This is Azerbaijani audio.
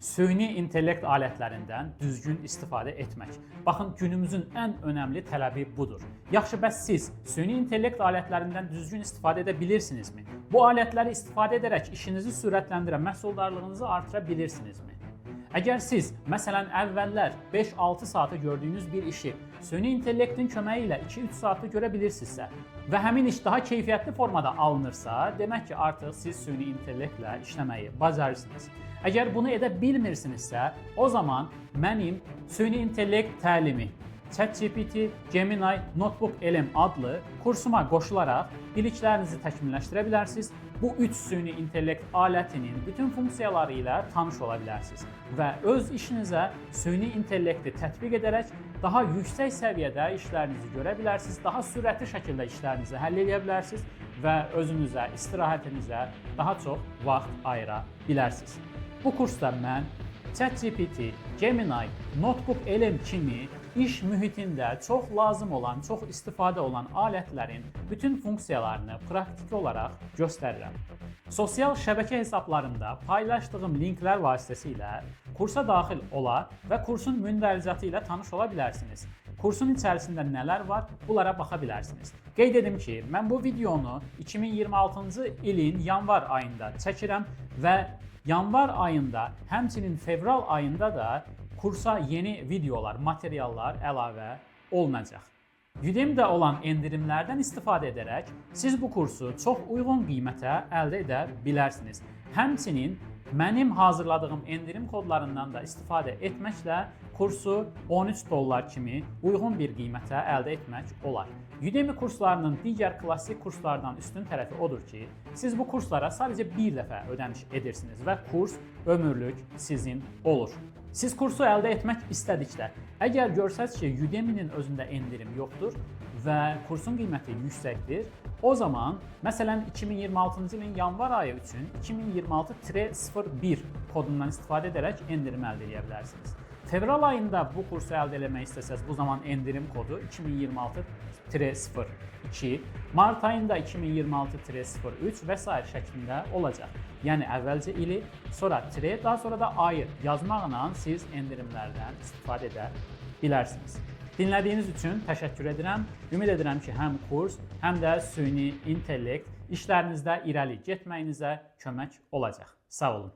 Süni intellekt alətlərindən düzgün istifadə etmək. Baxın, günümüzün ən önəmli tələbi budur. Yaxşı, bəs siz süni intellekt alətlərindən düzgün istifadə edə bilirsinizmi? Bu alətləri istifadə edərək işinizi sürətləndirə, məhsuldarlığınızı artıra bilirsinizmi? Əgər siz, məsələn, əvvəllər 5-6 saatı gördüyünüz bir işi süni intellektin köməyi ilə 2-3 saatda görə bilirsinizsə və həmin iş daha keyfiyyətli formada alınırsa, demək ki, artıq siz süni intellektlə işləməyi bacarırsınız. Əgər bunu edə bilmirsinizsə, o zaman mənim süni intellekt təlimi ChatGPT Gemini Notebook LM adlı kursuma qoşularaq biliklərinizi təkmilləşdirə bilərsiniz. Bu 3 süni intellekt alətinin bütün funksiyaları ilə tanış ola bilərsiniz və öz işinizə süni intellekti tətbiq edərək daha yüksək səviyyədə işlərinizi görə bilərsiniz, daha sürətli şəkildə işlərinizi həll edə bilərsiniz və özünüzə, istirahətinizə daha çox vaxt ayıra bilərsiniz. Bu kursda mən ChatGPT, Gemini, Notebook LM kimi iş mühitində çox lazım olan, çox istifadə olan alətlərin bütün funksiyalarını praktiki olaraq göstərirəm. Sosial şəbəkə hesablarımda paylaşdığım linklər vasitəsilə kursa daxil ola və kursun mündəricatı ilə tanış ola bilərsiniz. Kursun içərisində nələr var, bunlara baxa bilərsiniz. Qeyd edim ki, mən bu videonu 2026-cı ilin yanvar ayında çəkirəm və yanvar ayında, həmçinin fevral ayında da kursa yeni videolar, materiallar əlavə olunacaq. Udemy'də olan endirimlərdən istifadə edərək siz bu kursu çox uyğun qiymətə əldə edə bilərsiniz. Həmçinin mənim hazırladığım endirim kodlarından da istifadə etməklə kursu $13 kimi uyğun bir qiymətə əldə etmək olar. Udemy kurslarının digər klassik kurslardan üstün tərəfi odur ki, siz bu kurslara sadəcə bir dəfə ödəniş edirsiniz və kurs ömürlük sizin olur. Siz kursu əldə etmək istədikdə, əgər görsəz ki, Udemy'nin özündə endirim yoxdur və kursun qiyməti yüksəkdir, o zaman, məsələn, 2026-cı ilin yanvar ayı üçün 2026-01 kodundan istifadə edərək endirim əldə edə bilərsiniz. Fevral ayında bu kursu əldə etmək istəsəz, bu zaman endirim kodu 2026-02, Mart ayında 2026-03 və s. şəklində olacaq. Yəni əvvəlcə ili, sonra tire, daha sonra da ayı yazmaqla siz endirimlərdən istifadə edə bilərsiniz. Dinlədiyiniz üçün təşəkkür edirəm. Ümid edirəm ki, həm kurs, həm də süni intellekt işlərinizdə irəli getməyinizə kömək olacaq. Sağ olun.